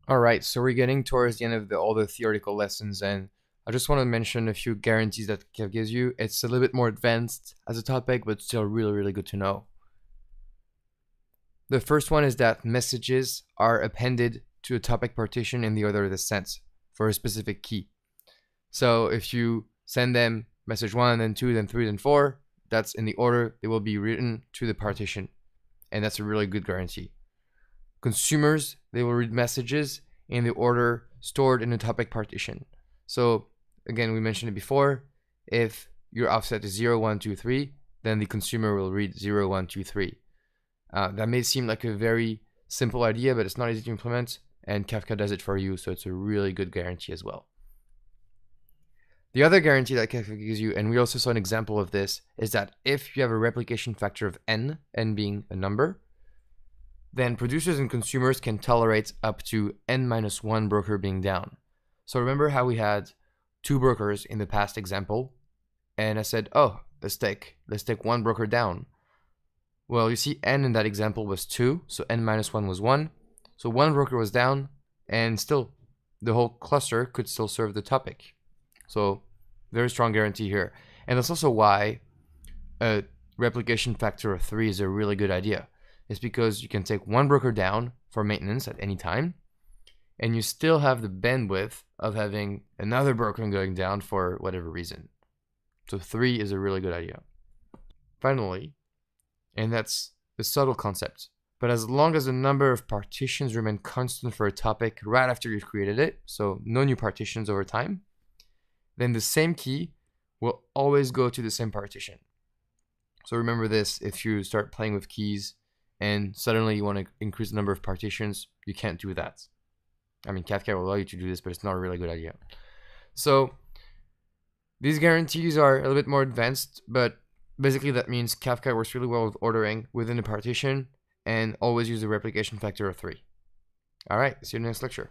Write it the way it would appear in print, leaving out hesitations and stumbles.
All right, so we're getting towards the end of all the theoretical lessons, and I just want to mention a few guarantees that Kev gives you. It's a little bit more advanced as a topic, but still really, really good to know. The first one is that messages are appended to a topic partition in the order of descent for a specific key. So if you send them message 1, then 2, then 3, then 4, that's in the order they will be written to the partition, and that's a really good guarantee. Consumers, they will read messages in the order stored in the topic partition. So again, we mentioned it before, if your offset is 0, 1, 2, 3, then the consumer will read 0, 1, 2, 3. That may seem like a very simple idea, but it's not easy to implement, and Kafka does it for you, so it's a really good guarantee as well. The other guarantee that Kafka gives you, and we also saw an example of this, is that if you have a replication factor of n being a number, then producers and consumers can tolerate up to n-1 broker being down. So remember how we had 2 brokers in the past example, and I said, oh, let's take 1 broker down. Well, you see n in that example was 2, so n-1 was 1. So 1 broker was down, and still the whole cluster could still serve the topic. So very strong guarantee here. And that's also why a replication factor of 3 is a really good idea. It's because you can take 1 broker down for maintenance at any time, and you still have the bandwidth of having another broker going down for whatever reason. So 3 is a really good idea. Finally, and that's a subtle concept, but as long as the number of partitions remain constant for a topic right after you've created it, so no new partitions over time, then the same key will always go to the same partition. So remember this, if you start playing with keys and suddenly you want to increase the number of partitions, you can't do that. I mean, Kafka will allow you to do this, but it's not a really good idea. So these guarantees are a little bit more advanced, but basically that means Kafka works really well with ordering within a partition and always use a replication factor of 3. All right, see you in the next lecture.